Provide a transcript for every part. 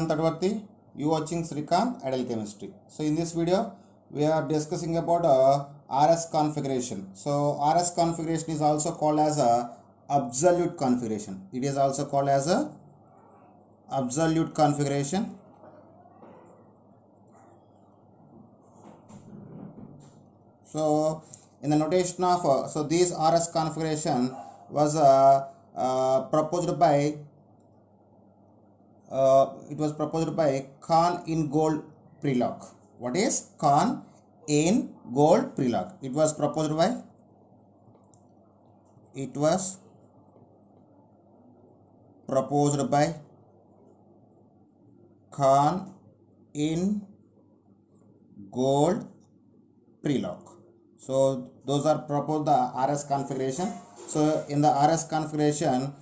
Srikanth Tadvarti. You watching Srikanth Ideal Chemistry. So in this video, we are discussing about RS configuration. So RS configuration is also called as a absolute configuration. It is also called as a absolute configuration. So in the notation of so this RS configuration was proposed by Kahn-Ingold-Prelog. What is Kahn-Ingold-Prelog? It was proposed by Kahn-Ingold-Prelog. So those are proposed the RS configuration. So in the RS configuration,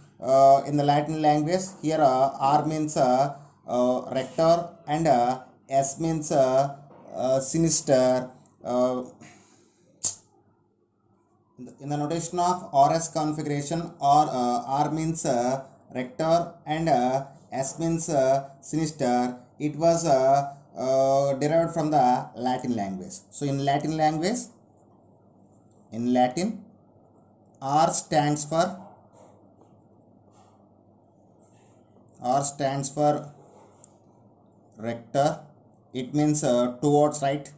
in the Latin language, here R means rector and S means sinister. In the notation of RS configuration, R means rector and S means sinister. It was derived from the Latin language. So in Latin language, R stands for rector. It means towards right.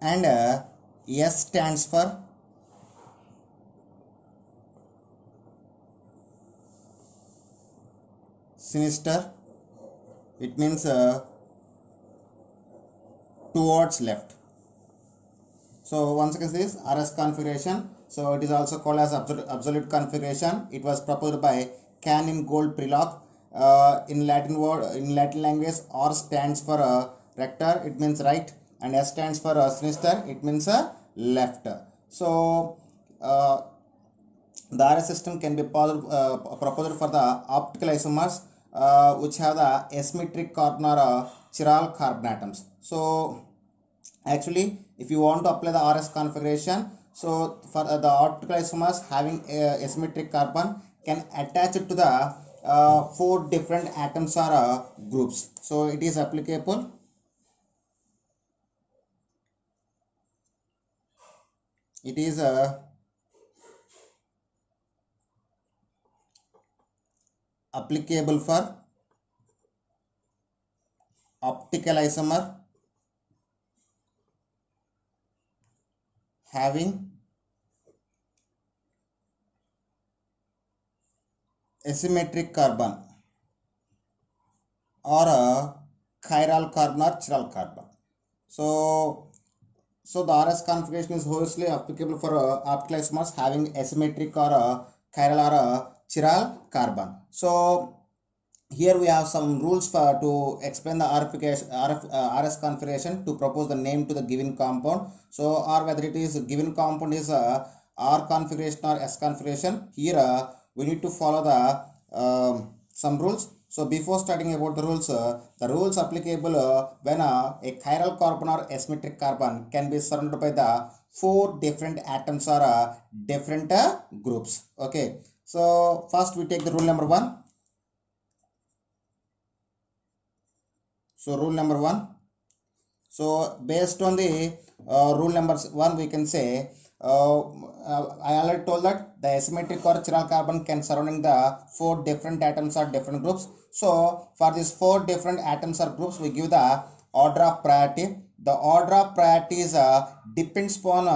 And S stands for sinister. It means towards left. So once again, this RS configuration. So it is also called as absolute configuration. It was proposed by Kahn-Ingold-Prelog. In Latin language, R stands for rector. It means right, and S stands for sinister. It means left. So the RS system can be proposed for the optical isomers which have the asymmetric carbon or chiral carbon atoms. So actually, if you want to apply the RS configuration, so for the optical isomers having asymmetric carbon can attach it to the 4 different atoms or groups. So it is applicable. It is applicable for optical isomer having asymmetric carbon or a chiral carbon or chiral carbon. So the RS configuration is mostly applicable for optical isomers having asymmetric or chiral or chiral carbon. So here we have some rules to explain the RS configuration to propose the name to the given compound. So or whether it is given compound is R configuration or S configuration. Here we need to follow the some rules. So before starting about the rules applicable when a chiral carbon or asymmetric carbon can be surrounded by the 4 different atoms or different groups. Okay. So first we take the rule number 1. So rule number 1. So based on the rule number 1, we can say I already told that the asymmetric or chiral carbon can surrounding the 4 different atoms or different groups. So for these 4 different atoms or groups, we give the order of priority. The order of priority is depends upon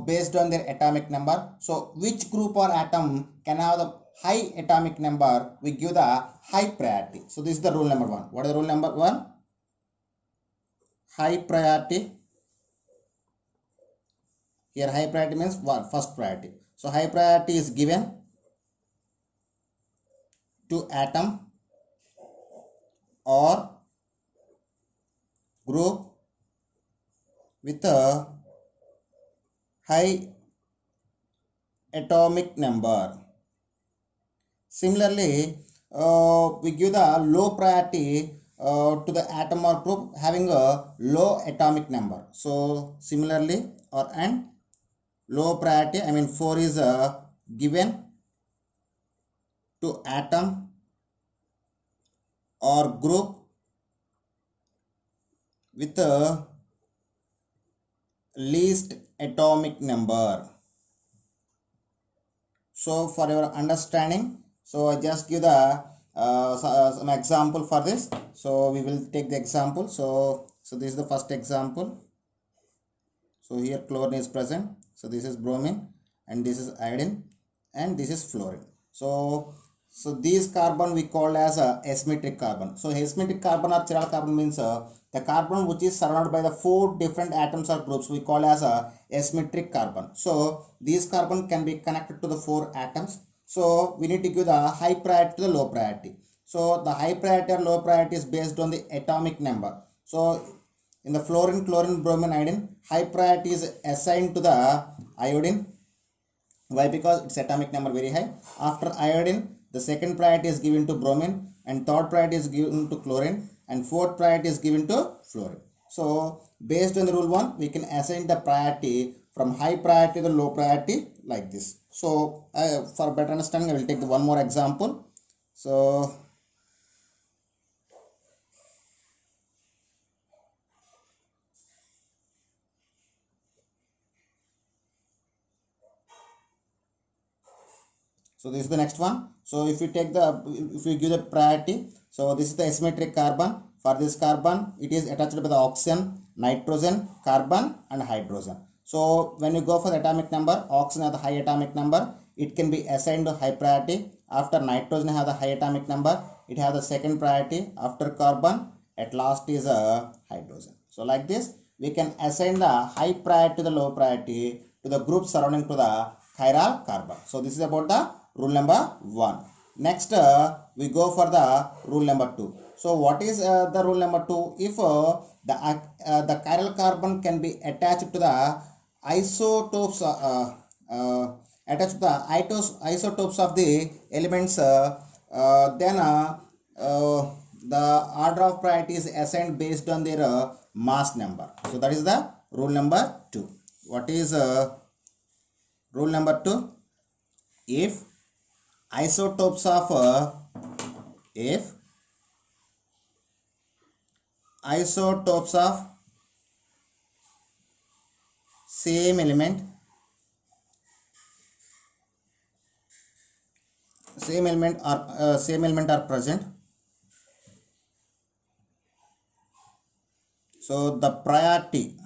based on their atomic number. So which group or atom can have the high atomic number, we give the high priority. So this is the rule number 1. What is the rule number 1? High priority. Here high priority means what? First priority. So high priority is given to atom or group with a high atomic number. Similarly, we give the low priority to the atom or group having a low atomic number. So similarly, and low priority, I mean 4 is given to atom or group with the least atomic number. So for your understanding, so I just give the some example for this. So we will take the example. So this is the first example. So here chlorine is present. So this is bromine, and this is iodine, and this is fluorine. So these carbon we call as a asymmetric carbon. So asymmetric carbon or chiral carbon means the carbon which is surrounded by the 4 different atoms or groups we call as a asymmetric carbon. So these carbon can be connected to the 4 atoms. So we need to give the high priority to the low priority. So the high priority or low priority is based on the atomic number. So in the fluorine, chlorine, bromine, iodine, high priority is assigned to the iodine. Why? Because its atomic number very high. After iodine, the second priority is given to bromine, and third priority is given to chlorine, and fourth priority is given to fluorine. So based on the rule 1, we can assign the priority from high priority to low priority like this. So for better understanding, I will take the one more example. So this is the next one. So if you give the priority, so this is the asymmetric carbon. For this carbon, it is attached by the oxygen, nitrogen, carbon, and hydrogen. So when you go for the atomic number, oxygen has the high atomic number, it can be assigned to high priority. After nitrogen has the high atomic number, it has the second priority. After carbon, at last is a hydrogen. So like this, we can assign the high priority to the low priority to the group surrounding to the chiral carbon. So this is about the rule number 1. Next, we go for the rule number 2. So what is the rule number 2? If the chiral carbon can be attached to the isotopes, attached to the isotopes of the elements, then the order of priority is assigned based on their mass number. So that is the rule number 2. What is rule number 2? If isotopes of same element are present, so the priority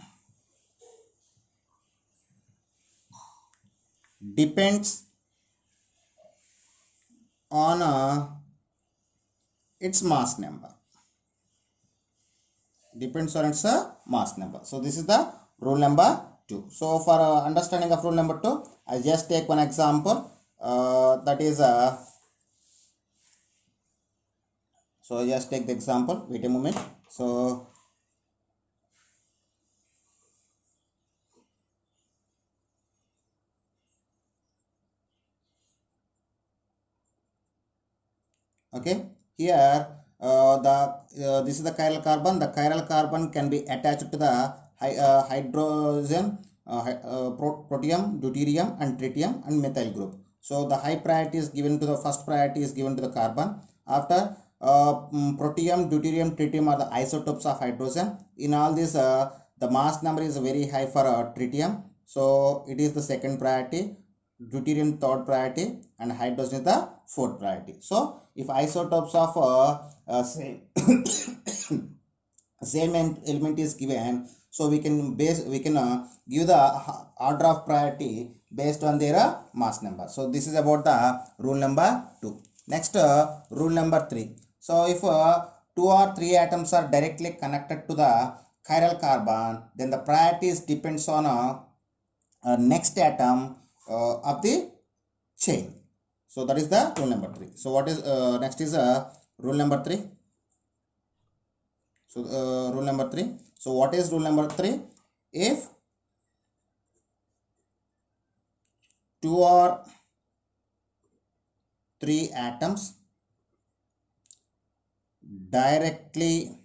depends on its mass number. So this is the rule number 2. So for understanding of rule number 2, I just take one example. That is so I just take the example. Wait a moment. So okay, here this is the chiral carbon. The chiral carbon can be attached to the hydrogen, protium, deuterium, and tritium, and methyl group. So the high priority is given to the first priority is given to the carbon. After protium, deuterium, tritium are the isotopes of hydrogen. In all this, the mass number is very high for tritium, so it is the second priority. Deuterium third priority, and hydrogen is the fourth priority. So if isotopes of same same element is given, so we can give the order of priority based on their mass number. So this is about the rule number 2. Next, rule number 3. So if 2 or 3 atoms are directly connected to the chiral carbon, then the priorities depends on next atom of the chain. So that is the rule number 3. So what is next is rule number 3. So rule number 3. So what is rule number 3? If 2 or 3 atoms directly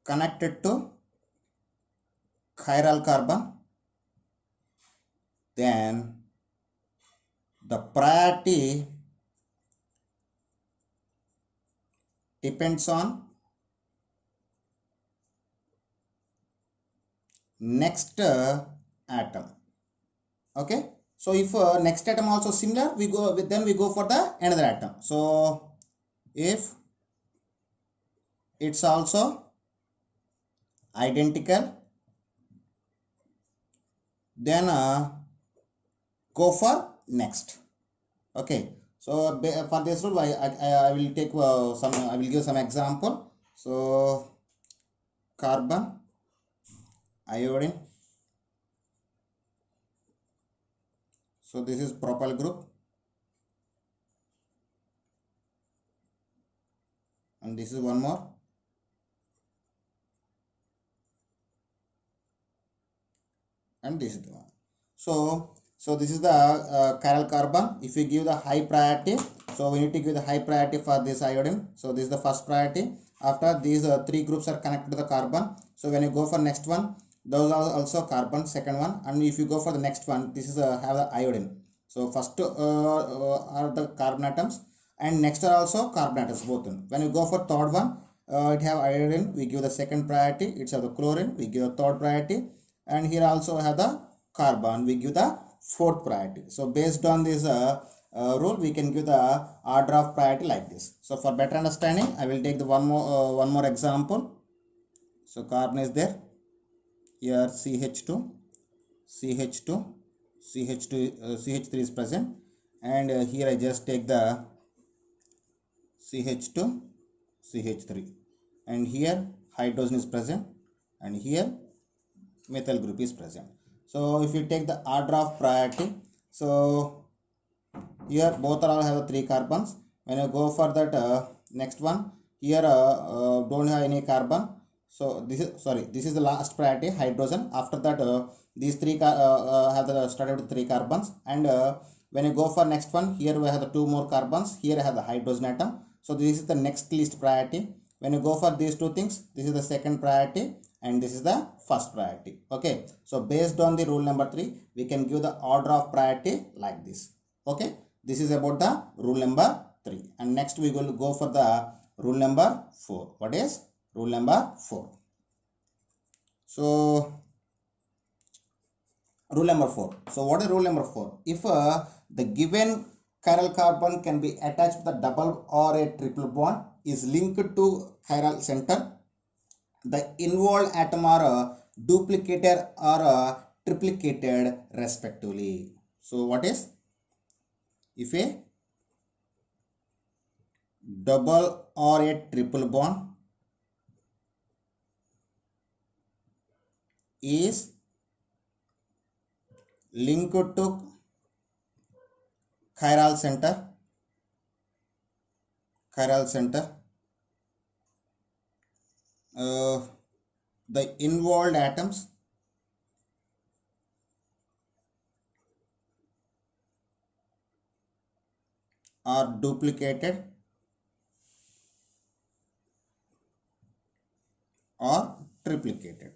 connected to chiral carbon, then the priority depends on next atom. Okay, so if next atom also similar, we go with, then we go for the another atom. So if it's also identical, then go for next. Okay, so for this rule I will take I will give some example. So carbon, iodine, so this is propyl group, and this is one more, and this is the one. So this is the chiral carbon. If we give the high priority, so we need to give the high priority for this iodine. So this is the first priority. After these three groups are connected to the carbon, so when you go for next one, those are also carbon, second one. And if you go for the next one, this is have the iodine. So first are the carbon atoms, and next are also carbon atoms both. When you go for third one, it have iodine, we give the second priority. It's have the chlorine, we give the third priority, and here also have the carbon, we give the fourth priority. So based on this rule, we can give the order of priority like this. So for better understanding, I will take the one more example. So carbon is there, here CH2, CH2, CH2, CH3 is present, and here I just take the CH2, CH3, and here hydrogen is present, and here methyl group is present. So if you take the order of priority, so here both are all have 3 carbons. When you go for that next one, here don't have any carbon. So this is the last priority, hydrogen. After that these 3 have started with 3 carbons, and when you go for next one, here we have the 2 more carbons. Here I have the hydrogen atom. So this is the next least priority. When you go for these two things, this is the second priority, and this is the first priority. Okay, so based on the rule number 3, we can give the order of priority like this. Okay, this is about the rule number 3, and next we will go for the rule number 4. What is rule number 4? So rule number 4. So what is rule number 4? If the given chiral carbon can be attached with a double or a triple bond is linked to chiral center, the involved atom are duplicated or triplicated respectively. So what is, if a double or a triple bond is linked to chiral center, the involved atoms are duplicated or triplicated.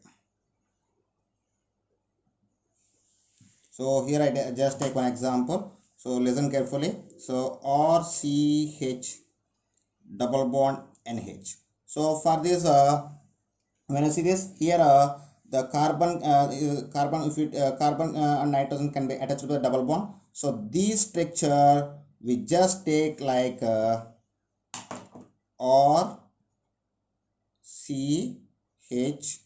So here I just take one example. So listen carefully. So RCH double bond NH. So for this, when you see this here, the carbon if it carbon and nitrogen can be attached to the double bond. So this structure we just take like R C H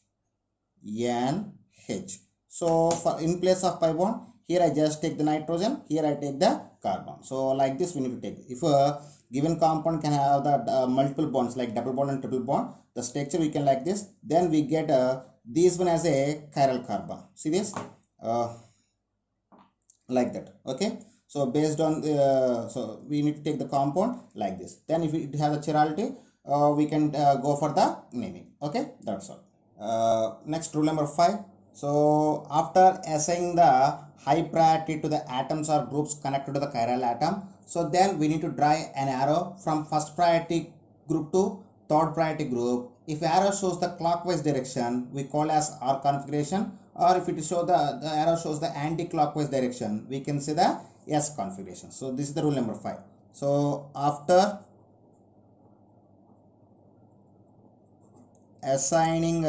N H. So for in place of pi bond, here I just take the nitrogen, here I take the carbon. So like this we need to take. If a given compound can have the multiple bonds like double bond and triple bond, the structure we can like this. Then we get this one as a chiral carbon. See this like that. Okay. So based on so we need to take the compound like this. Then if it has a chirality, we can go for the naming. Okay, that's all. Next, rule number 5. So after assigning the high priority to the atoms or groups connected to the chiral atom, so then we need to draw an arrow from first priority group to third priority group if arrow shows the clockwise direction, we call as R configuration, or if it show the arrow shows the anti-clockwise direction, we can say the S configuration. So this is the rule number 5. So after assigning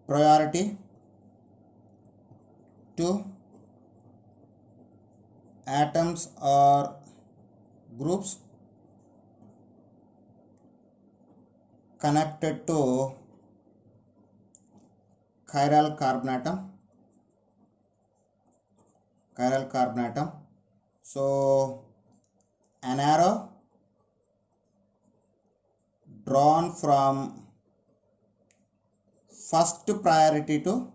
priority to atoms or groups connected to chiral carbon atom. So an arrow drawn from first priority to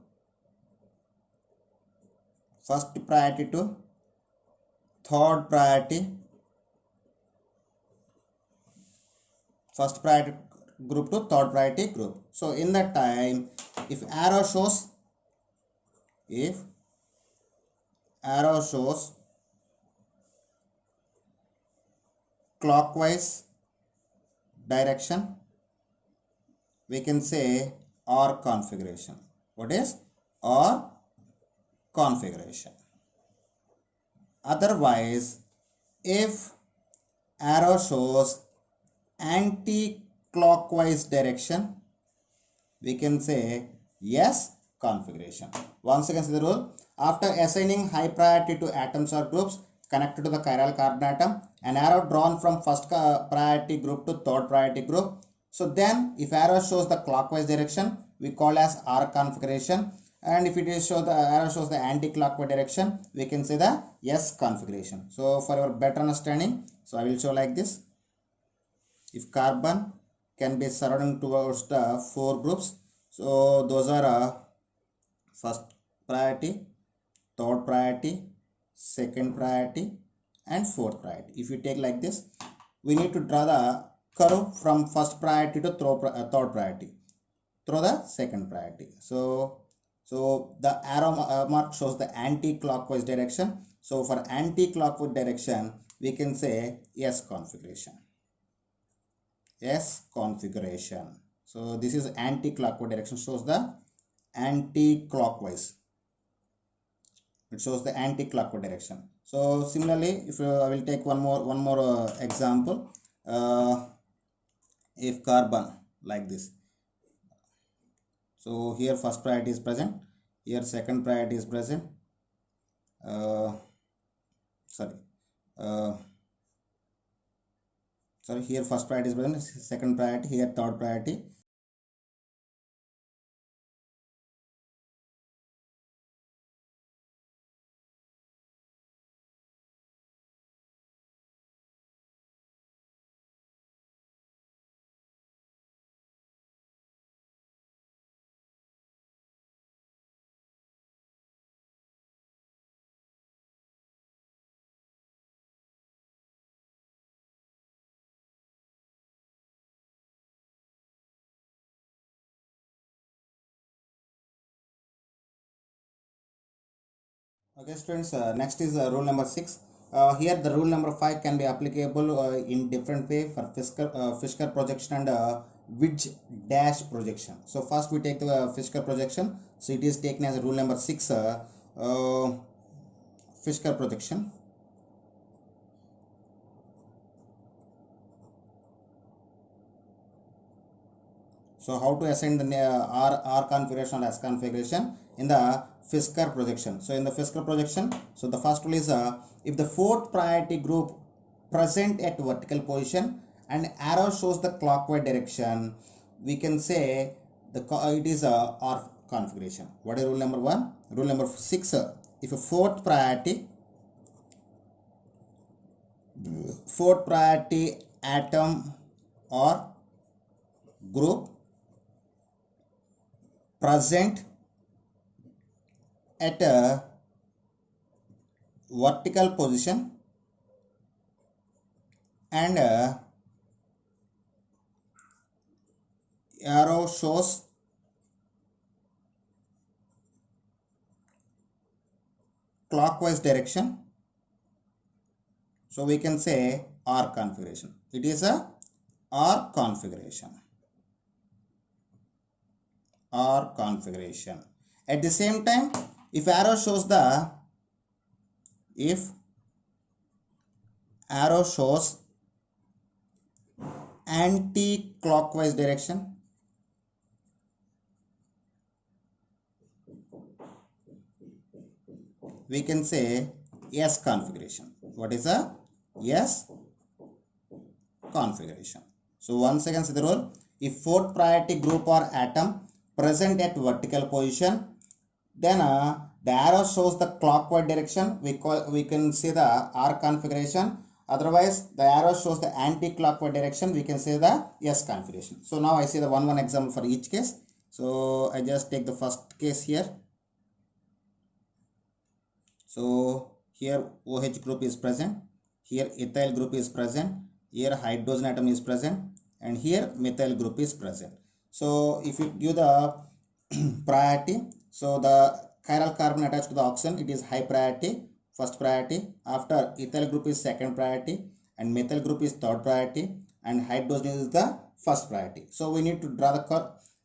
third priority, first priority group to third priority group. So in that time, if arrow shows clockwise direction, we can say R configuration. What is R configuration? Otherwise, if arrow shows anti-clockwise direction, we can say yes configuration. Once again, see the rule. After assigning high priority to atoms or groups connected to the chiral carbon atom, an arrow drawn from first priority group to third priority group. So then, if arrow shows the clockwise direction, we call as R configuration. And if it is show the arrow shows the anti-clockwise direction, we can say the S configuration. So for your better understanding, so I will show like this. If carbon can be surrounding towards the 4 groups, so those are first priority, third priority, second priority, and fourth priority. If you take like this, we need to draw the curve from first priority to third priority through the second priority. So the arrow mark shows the anti-clockwise direction. So for anti-clockwise direction, we can say S configuration. S configuration. So this is anti-clockwise direction, shows the anti-clockwise. It shows the anti-clockwise direction. So similarly, if I will take one more example. If carbon like this. So here first priority is present, here second priority is present. Here first priority is present, second priority, here third priority. Okay, students, next is rule number 6. Here the rule number 5 can be applicable in different way for Fisker projection and Wedge dash projection. So first we take the Fisker projection. So it is taken as rule number 6, Fisker projection. So how to assign the R configuration or S configuration in the Fisker projection. So in the Fisker projection, so the first rule is if the fourth priority group present at vertical position and arrow shows the clockwise direction, we can say it is a R configuration. What is rule number 1? Rule number 6, if a fourth priority atom or group present at a vertical position and arrow shows clockwise direction, so we can say R configuration. It is a R configuration. R configuration. At the same time, if arrow shows anti-clockwise direction, we can say S configuration. What is a S configuration? So once again, see the rule. If fourth priority group or atom present at vertical position, then the arrow shows the clockwise direction. We can see the R configuration. Otherwise, the arrow shows the anti-clockwise direction. We can say the S configuration. So now I see the one example for each case. So I just take the first case here. So here OH group is present. Here ethyl group is present. Here hydrogen atom is present. And here methyl group is present. So if you give the priority, so the chiral carbon attached to the oxygen, it is high priority, first priority. After ethyl group is second priority, and methyl group is third priority, and hydrogen is the first priority. So we need to draw the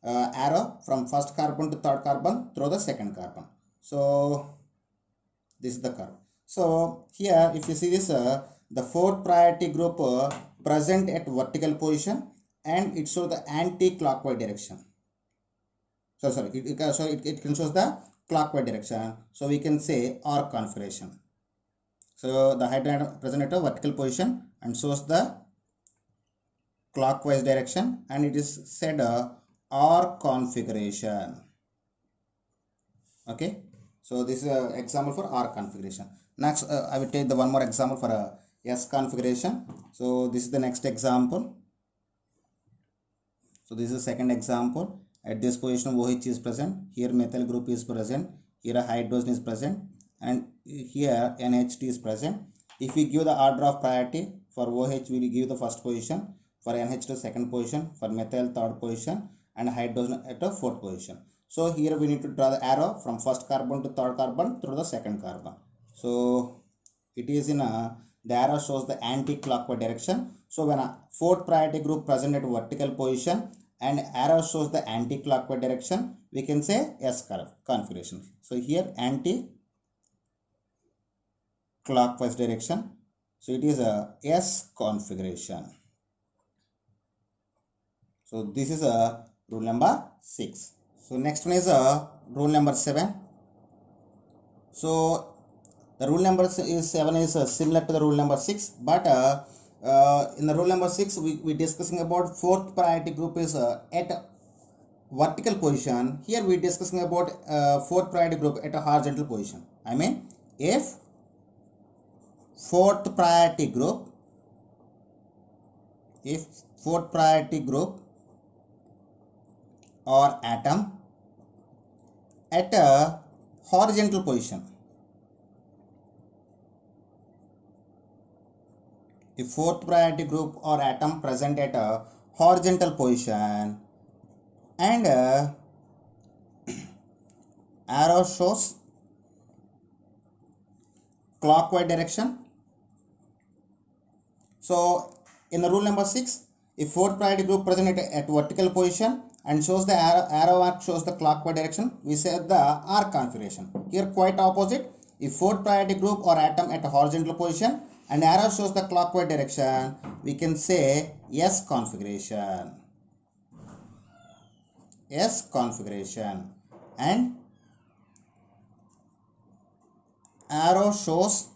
arrow from first carbon to third carbon through the second carbon. So this is the curve. So here if you see this, the fourth priority group present at vertical position, and it shows the anti-clockwise direction. So sorry, it can show the clockwise direction. So we can say R configuration. So the hydrogen atom present at a vertical position and shows the clockwise direction, and it is said R configuration. Okay. So this is an example for R configuration. Next, I will take the one more example for S configuration. So this is the next example. So this is the second example. At this position, OH is present. Here methyl group is present. Here a hydrogen is present, and here NH2 is present. If we give the order of priority, for OH we will give the first position, for NH2 second position, for methyl third position, and hydrogen at a fourth position. So here we need to draw the arrow from first carbon to third carbon through the second carbon. So it is in the arrow shows the anti-clockwise direction. So when a fourth priority group present at vertical position and arrow shows the anti-clockwise direction, we can say S configuration. So here anti-clockwise direction. So it is a S configuration. So this is a rule number 6. So next one is rule number 7. So the rule number 7 is similar to the rule number 6, but in the rule number 6 we discussing about fourth priority group is at vertical position. Here we discussing about fourth priority group at a horizontal position. I mean, if fourth priority group or atom at a horizontal position, if fourth priority group or atom present at a horizontal position and arrow shows clockwise direction. So in the rule number 6, if fourth priority group present at vertical position and shows the arrow mark shows the clockwise direction, we say the R configuration. Here quite opposite. If fourth priority group or atom at a horizontal position and arrow shows the clockwise direction, we can say S configuration. S configuration. And arrow shows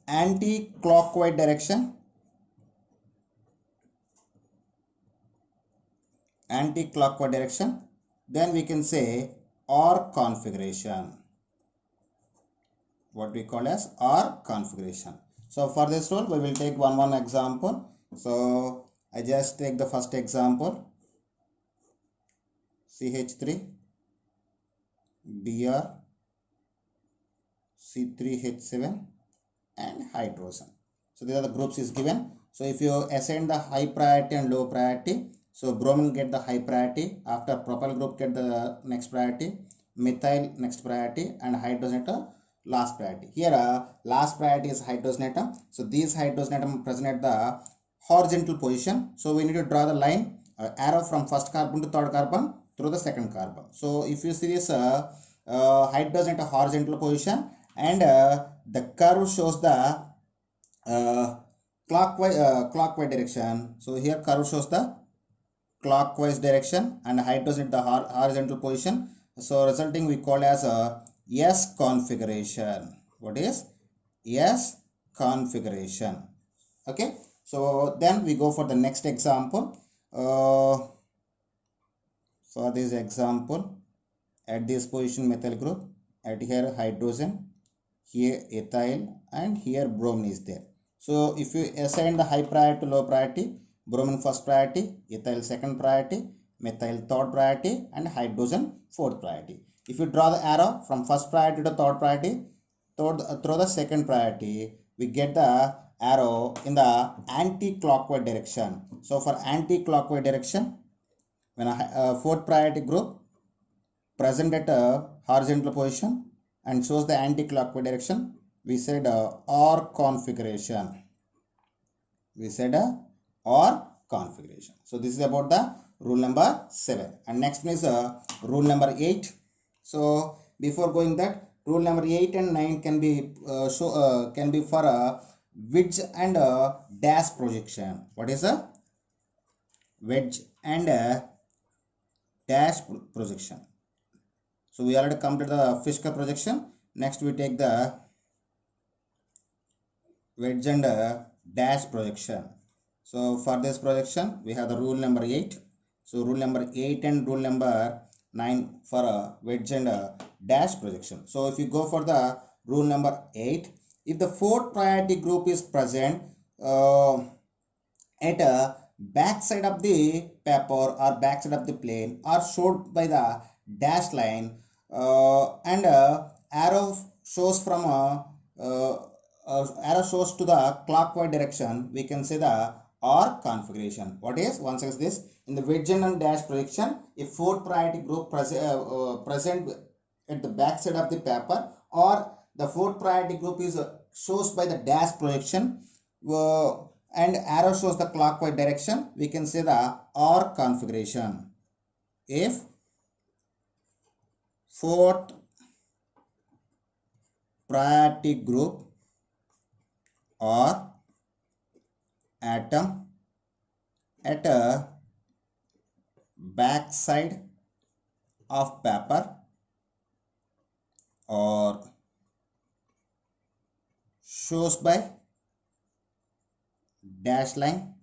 anti-clockwise direction, then we can say R configuration, what we call as R configuration. So for this rule we will take one example. So I just take the first example, CH3 Br C3H7 and hydrogen. So these are the groups is given. So if you assign the high priority and low priority, so bromine get the high priority, after propyl group get the next priority, methyl next priority, and hydrogen at a last priority. Here last priority is hydrogen atom. So these hydrogen atom present at the horizontal position. So we need to draw the line arrow from first carbon to third carbon through the second carbon. So if you see this hydrogen at a horizontal position, and the curve shows the clockwise direction. So here curve shows the clockwise direction and hydrogen at the horizontal position. So resulting we call as a S configuration. What is S configuration? Okay. So then we go for the next example. For this example, at this position methyl group, at here hydrogen, here ethyl, and here bromine is there. So if you assign the high priority to low priority, bromine first priority, ethyl second priority, methyl third priority, and hydrogen fourth priority. If you draw the arrow from first priority to third priority through the second priority, we get the arrow in the anti-clockwise direction. So for anti-clockwise direction, when a fourth priority group present at a horizontal position and shows the anti-clockwise direction, we said OR configuration. We said OR configuration. So this is about the rule number 7. And next one is rule number 8. So before going that, rule number 8 and 9 can be for a wedge and dash projection. What is a wedge and dash projection? So we already completed the Fisker projection. Next we take the wedge and dash projection. So for this projection we have the rule number 8. So rule number 8 and rule number 9 for a wedge and dash projection. So if you go for the rule number 8, if the fourth priority group is present at a back side of the paper or back side of the plane or showed by the dash line, and arrow shows from arrow shows to the clockwise direction, we can say the OR configuration. What is? Once again this, in the wedge and dash projection, if fourth priority group present at the back side of the paper, or the fourth priority group is shows by the dash projection and arrow shows the clockwise direction, we can say the OR configuration. If fourth priority group or atom at a back side of paper or shows by dash line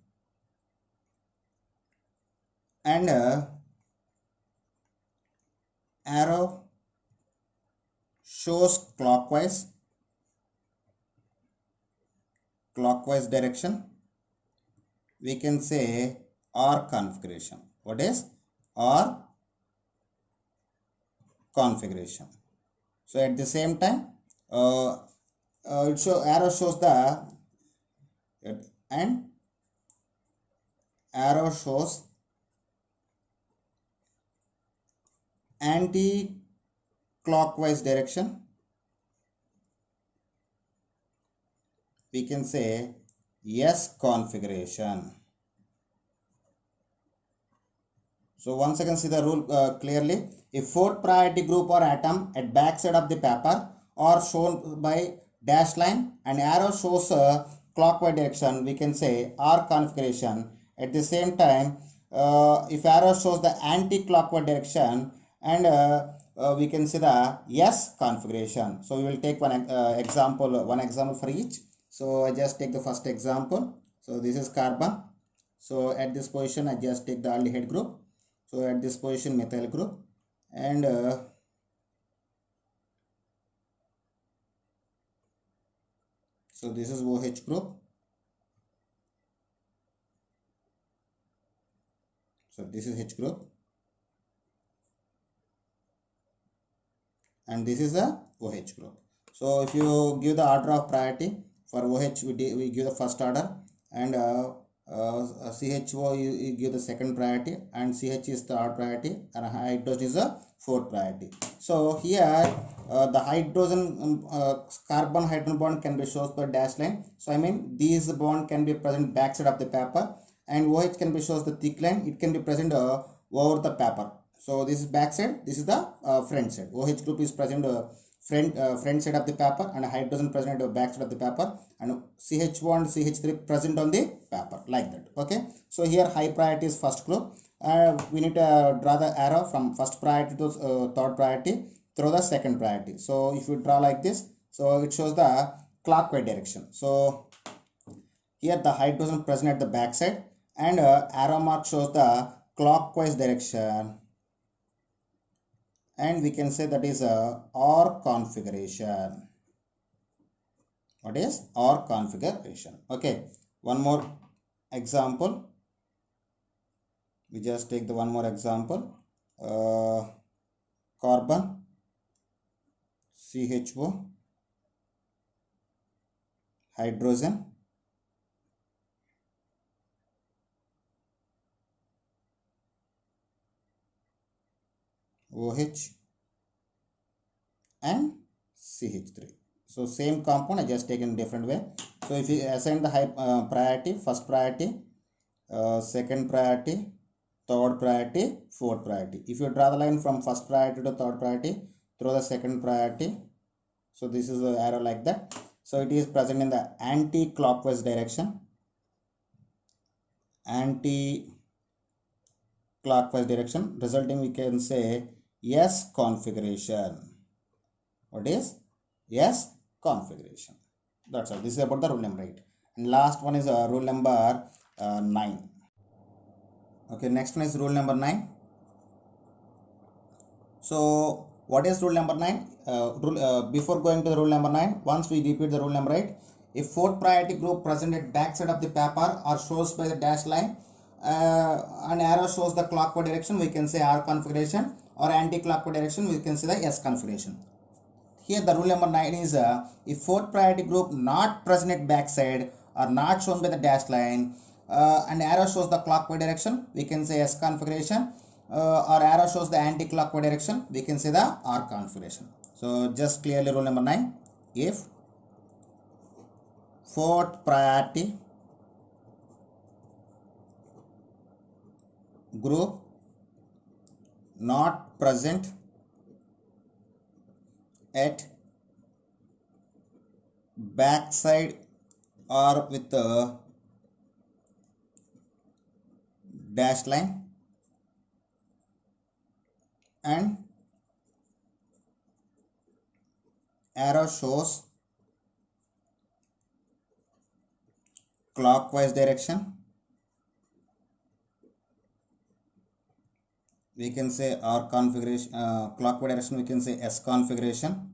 and arrow shows clockwise direction, we can say OR configuration. What is OR configuration? So at the same time, arrow shows the and arrow shows anti-clockwise direction, we can say S configuration. So once again see the rule clearly. If fourth priority group or atom at back side of the paper or shown by dash line and arrow shows clockwise direction, we can say OR configuration. At the same time, if arrow shows the anti-clockwise direction, and we can see the S configuration. So we will take one example for each. So I just take the first example. So this is carbon. So at this position I just take the aldehyde group. So at this position methyl group, and so this is OH group. So this is H group, and this is a OH group. So if you give the order of priority, for OH we give the first order, and CHO you give the second priority, and CH is the third priority, and hydrogen is the fourth priority. So here the hydrogen carbon hydrogen bond can be shown by dash line. So I mean these bond can be present backside of the paper, and OH can be shown the thick line. It can be present over the paper. So this is back side, this is the front side. OH group is present front side of the paper, and hydrogen present at the back side of the paper, and CH1 CH3 present on the paper, like that. Okay, so here high priority is first group. We need to draw the arrow from first priority to third priority through the second priority. So if you draw like this, so it shows the clockwise direction. So here the hydrogen present at the back side, and arrow mark shows the clockwise direction, and we can say that is a OR configuration. What is OR configuration? Okay, one more example. We just take the one more example. Carbon, CHO, hydrogen, OH, and CH3. So same compound I just taken different way. So if you assign the high priority, first priority, second priority, third priority, fourth priority. If you draw the line from first priority to third priority through the second priority, so this is the arrow like that. So it is present in the anti-clockwise direction. Anti-clockwise direction, resulting we can say S configuration. What is S configuration? That's all. This is about the rule number 8. And last one is rule number 9. Okay, next one is rule number 9. So what is rule number 9? Before going to the rule number 9, once we repeat the rule number 8, if fourth priority group present at back side of the paper or shows by the dash line, an arrow shows the clockwise direction, we can say R configuration, or anti-clockwise direction, we can say the S configuration. Here the rule number 9 is if fourth priority group not present at backside or not shown by the dash line, and arrow shows the clockwise direction, we can say S configuration, or arrow shows the anti-clockwise direction, we can say the R configuration. So just clearly rule number 9, if fourth priority group not present at backside or with the dash line, and arrow shows clockwise direction, we can say R configuration. Clockwise direction, we can say S configuration,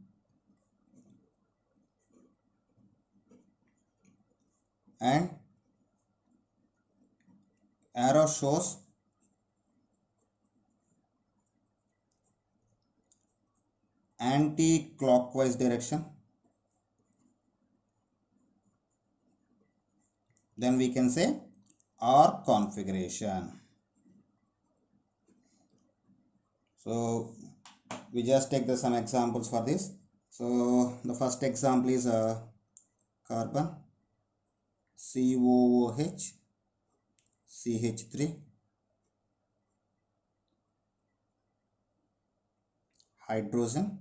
and arrow shows anti-clockwise direction, then we can say R configuration. So we just take some examples for this. So the first example is carbon, COOH, CH3, hydrogen,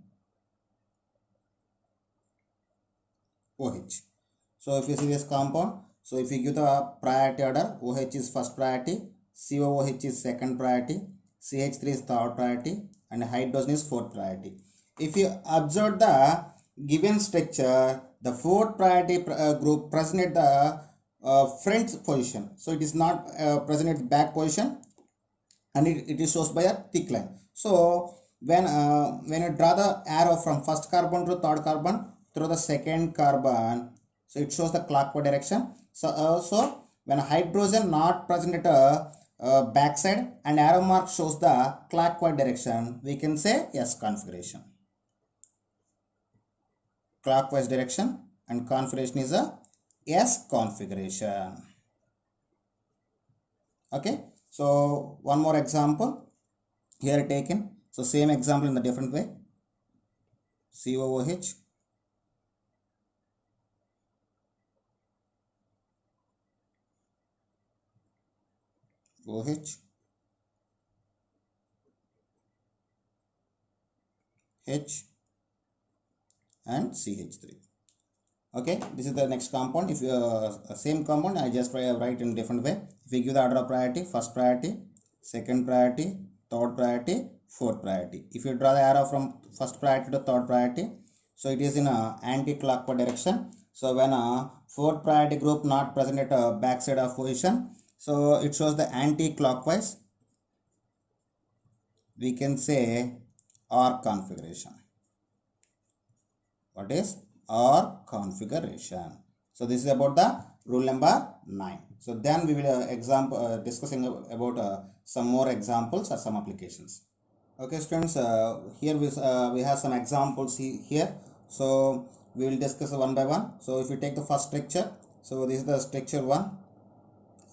OH. So if you see this compound, so if you give the priority order, OH is first priority, COOH is second priority, CH3 is third priority, and hydrogen is fourth priority. If you observe the given structure, the fourth priority group present at the front position. So it is not present at the back position, and it is shown by a thick line. So when you draw the arrow from first carbon to third carbon through the second carbon, so it shows the clockwise direction. So when hydrogen not present at a backside and arrow mark shows the clockwise direction, we can say S configuration. Clockwise direction and configuration is a S configuration. Okay, so one more example here taken. So same example in a different way. COOH, OH, H, and CH3. Okay, this is the next compound. If you same compound, I just write in different way. If you give the order of priority, first priority, second priority, third priority, fourth priority. If you draw the arrow from first priority to third priority, so it is in a anti-clockwise direction. So when a fourth priority group not present at a backside of position, so it shows the anti-clockwise. We can say OR configuration. What is OR configuration? So this is about the rule number 9. So then we will discussing about some more examples or some applications. Okay students, here we have some examples here. So we will discuss one by one. So if you take the first structure, so this is the structure 1,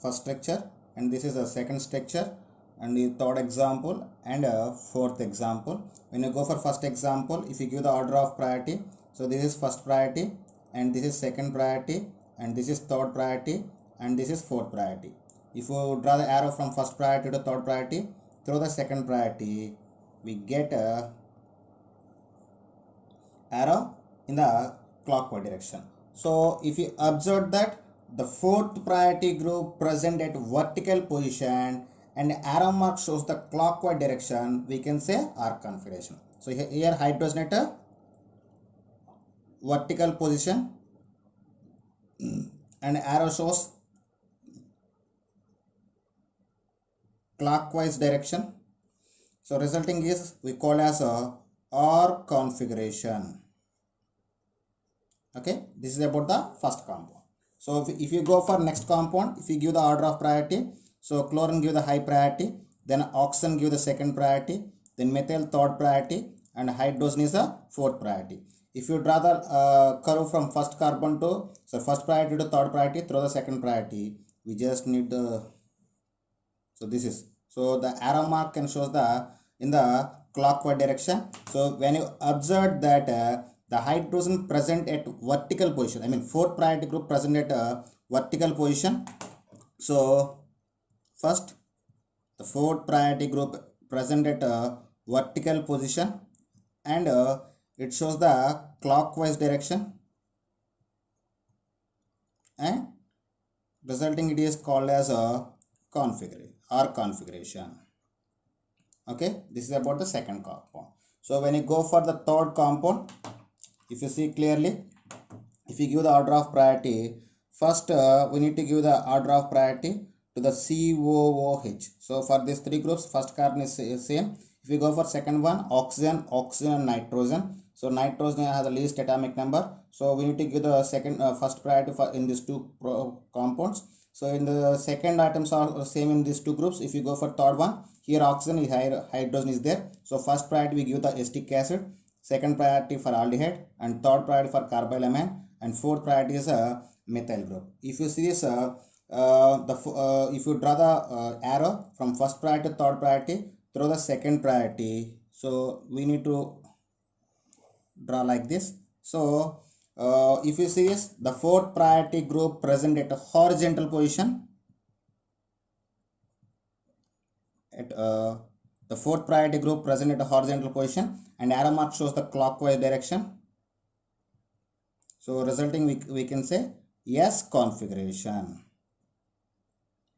first structure, and this is the second structure, and the third example and fourth example. When you go for first example, if you give the order of priority, so this is first priority, and this is second priority, and this is third priority, and this is fourth priority. If you draw the arrow from first priority to third priority through the second priority, we get a arrow in the clockwise direction. So if you observe that the fourth priority group present at vertical position and arrow mark shows the clockwise direction, we can say OR configuration. So here hydrogen at a vertical position and arrow shows clockwise direction. So resulting is we call as a OR configuration. Okay, this is about the first compound. So if you go for next compound, if you give the order of priority, so chlorine give the high priority, then oxygen give the second priority, then methyl third priority, and hydrogen is the fourth priority. If you draw the curve from first carbon to, so first priority to third priority through the second priority, we just need the, so this is, so the arrow mark can show the in the clockwise direction. So when you observe that the hydrogen present at vertical position, I mean fourth priority group present at a vertical position. So first the fourth priority group present at a vertical position, and it shows the clockwise direction, and resulting it is called as a configuration or configuration. Okay, this is about the second compound. So when you go for the third compound, if you see clearly, if you give the order of priority, first we need to give the order of priority to the COOH. So for these three groups, first carbon is same. If you go for second one, oxygen, and nitrogen. So nitrogen has the least atomic number. So we need to give the second first priority for in these two compounds. So in the second items are same in these two groups. If you go for third one, here oxygen is hydrogen is there. So first priority we give the acetic acid, second priority for aldehyde, and third priority for carbylamine, and fourth priority is a methyl group. If you see this, if you draw the arrow from first priority to third priority through the second priority, so we need to draw like this. So if you see this, the fourth priority group present at a horizontal position, at the fourth priority group present at a horizontal position, and arrow mark shows the clockwise direction. So resulting we can say S configuration,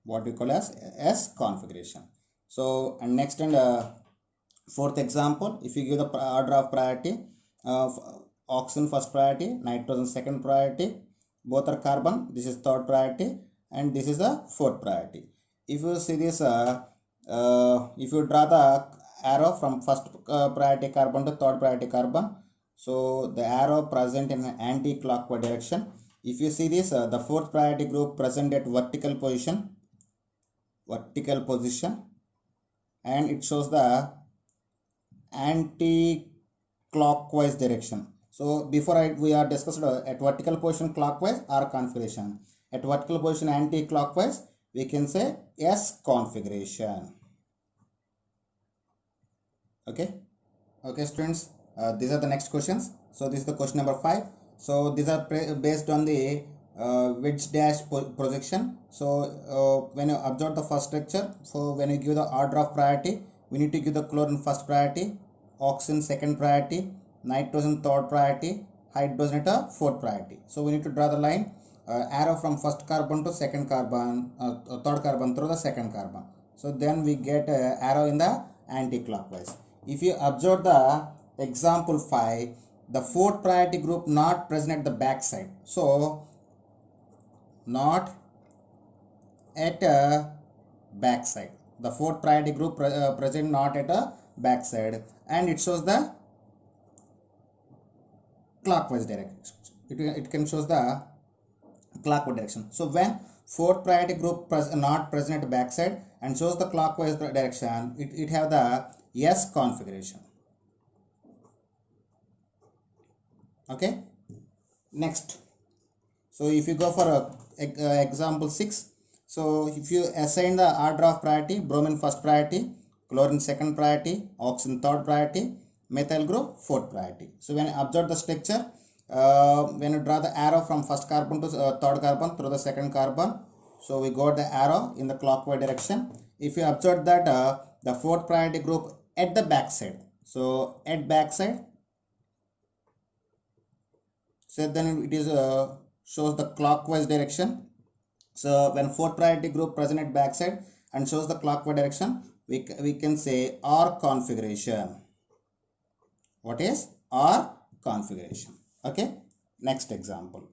what we call as S configuration. So and next and fourth example, if you give the order of priority, oxygen first priority, nitrogen second priority, both are carbon, this is third priority, and this is the fourth priority. If you see this, if you draw the arrow from first priority carbon to third priority carbon, so the arrow present in an anti-clockwise direction. If you see this, the fourth priority group present at vertical position, and it shows the anti-clockwise direction. So before we are discussed at vertical position clockwise OR configuration, at vertical position anti-clockwise we can say S configuration. Okay. Okay, students, these are the next questions. So this is the question number 5. So these are based on the wedge dash projection. So when you observe the first lecture, so when you give the order of priority, we need to give the chlorine first priority, oxygen second priority, nitrogen third priority, hydrogen at a fourth priority. So we need to draw the line, arrow from first carbon to second carbon, third carbon through the second carbon. So then we get arrow in the anti-clockwise. If you observe the example 5, the fourth priority group not present at the back side. So not at a back side. The fourth priority group present not at a back side, and it shows the clockwise direction. It can shows the clockwise direction. So when fourth priority group not present at back side and shows the clockwise direction, it have the S configuration. Okay. Next. So if you go for example 6, so if you assign the order of priority, bromine first priority, chlorine second priority, oxygen third priority, methyl group fourth priority. So when you observe the structure, when you draw the arrow from first carbon to third carbon through the second carbon, so we got the arrow in the clockwise direction. If you observe that the fourth priority group at the back side, so at back side, so then it is shows the clockwise direction. So when fourth priority group present at backside and shows the clockwise direction, we can say R configuration. What is R configuration? Okay. Next example.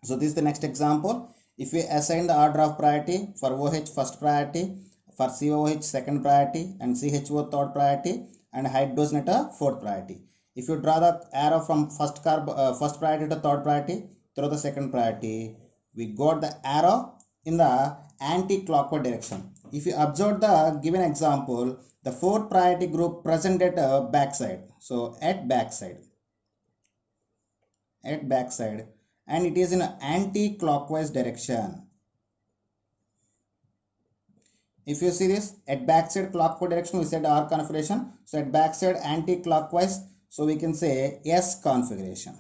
So this is the next example. If we assign the order of priority for OH first priority, for COOH second priority, and CHO third priority, and hydrogen at a fourth priority. If you draw the arrow from first priority to third priority through the second priority, we got the arrow in the anti-clockwise direction. If you observe the given example, the fourth priority group present at backside. So at backside, and it is in an anti-clockwise direction. If you see this, at backside clockwise direction, we said R configuration. So at backside anti-clockwise, so we can say S configuration.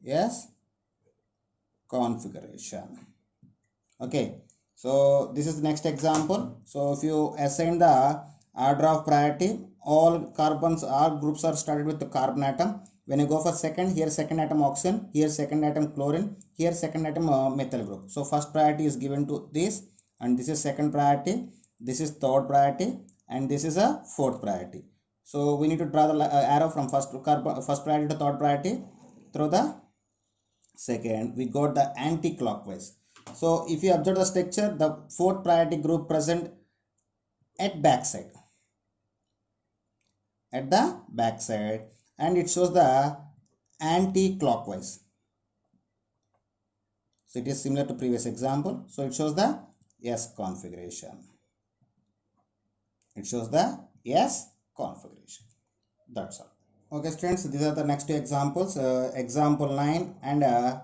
S configuration. Okay. So this is the next example. So if you assign the order of priority, all carbons, all groups are started with the carbon atom. When you go for second, here second atom oxygen, here second atom chlorine, here second atom methyl group. So first priority is given to this, and this is second priority, this is third priority, and this is a fourth priority. So we need to draw the arrow from first priority to third priority through the second. We got the anti-clockwise. So if you observe the structure, the fourth priority group present at backside, and it shows the anti-clockwise. So it is similar to previous example. So it shows the S configuration. It shows the S configuration. That's all. Okay, students, these are the next two examples, example 9 and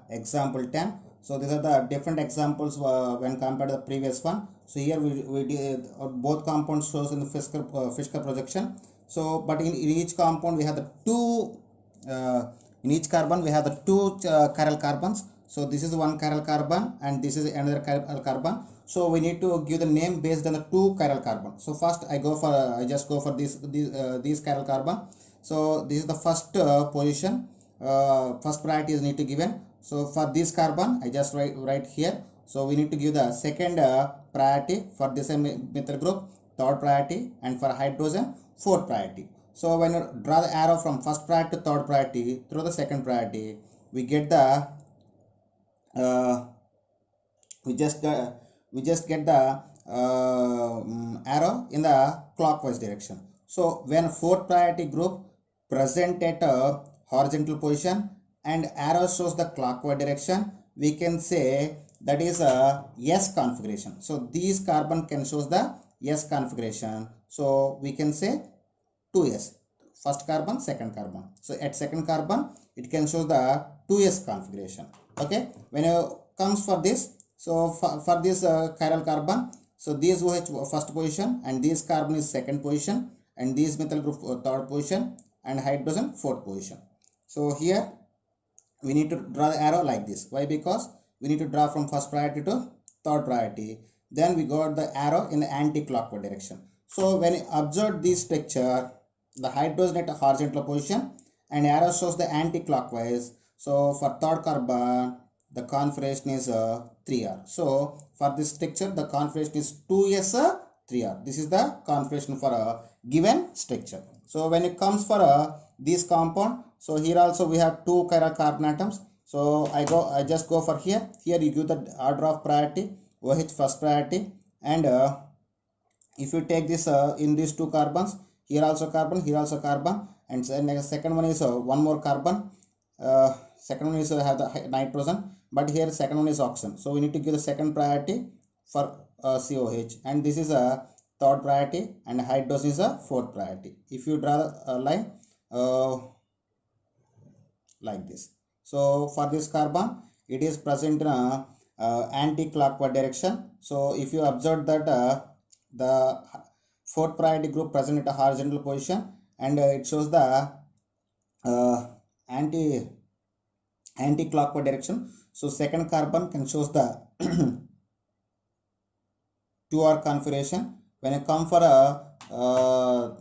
example 10. So these are the different examples when compared to the previous one. So here we did both compounds shows in the Fisker projection. So but in each compound we have the two, in each carbon we have the two chiral carbons. So this is one chiral carbon and this is another chiral carbon. So we need to give the name based on the two chiral carbon. So first I just go for these chiral carbon. So this is the first position, first priority is need to given. So for this carbon I just write here. So we need to give the second priority for this methyl group, third priority, and for hydrogen fourth priority. So when you draw the arrow from first priority to third priority through the second priority, we get the we just get the arrow in the clockwise direction. So when fourth priority group present at a horizontal position and arrow shows the clockwise direction, we can say that is a S configuration. So these carbon can shows the S configuration. So we can say 2S, first carbon, second carbon. So at second carbon it can show the 2S configuration. Okay, when it comes for this, so for this chiral carbon, So these OH first position, and this carbon is second position, and this methyl group third position, and hydrogen fourth position. So here we need to draw the arrow like this. Why? Because we need to draw from first priority to third priority. Then we got the arrow in the anti-clockwise direction. So when you observe this structure, the hydrogen at a horizontal position and arrow shows the anti-clockwise. So for third carbon, the configuration is 3R. So for this structure, the configuration is 2s 3R. This is the configuration for a given structure. So when it comes for this compound, so here also we have two chiral carbon atoms. So I just go for here. Here you give the order of priority, OH first priority, and if you take this in these two carbons, here also carbon, here also carbon, and second one is one more carbon. Second one is have the nitrogen, but here second one is oxygen. So we need to give the second priority for COH, and this is a third priority, and hydrogen is a fourth priority. If you draw a line like this, so for this carbon, it is present in a anti-clockwise direction. So if you observe that the fourth priority group present at a horizontal position, and it shows the anti-clockwise direction. So second carbon can shows the 2R configuration. When you come for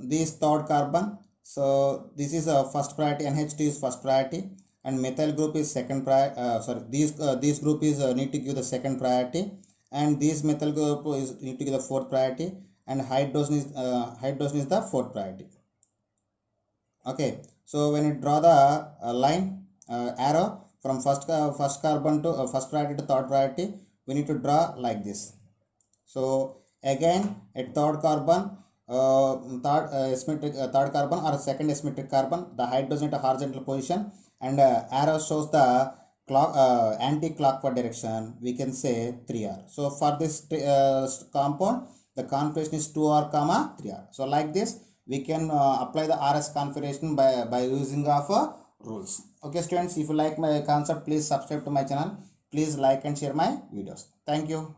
this third carbon, so this is a first priority, NH2 is first priority, and methyl group is second priority. This group is need to give the second priority, and this methyl group is need to give the fourth priority, and hydrogen is the fourth priority. Okay, so when you draw the line arrow from first carbon to first priority to third priority, we need to draw like this. So again at third carbon, third carbon or second asymmetric carbon, the hydrogen at a horizontal position, and arrow shows the anti-clockwise direction. We can say 3R. So for this compound, the configuration is 2R, 3R. So like this, we can apply the RS configuration by using of rules. Okay, students, if you like my concept, please subscribe to my channel. Please like and share my videos. Thank you.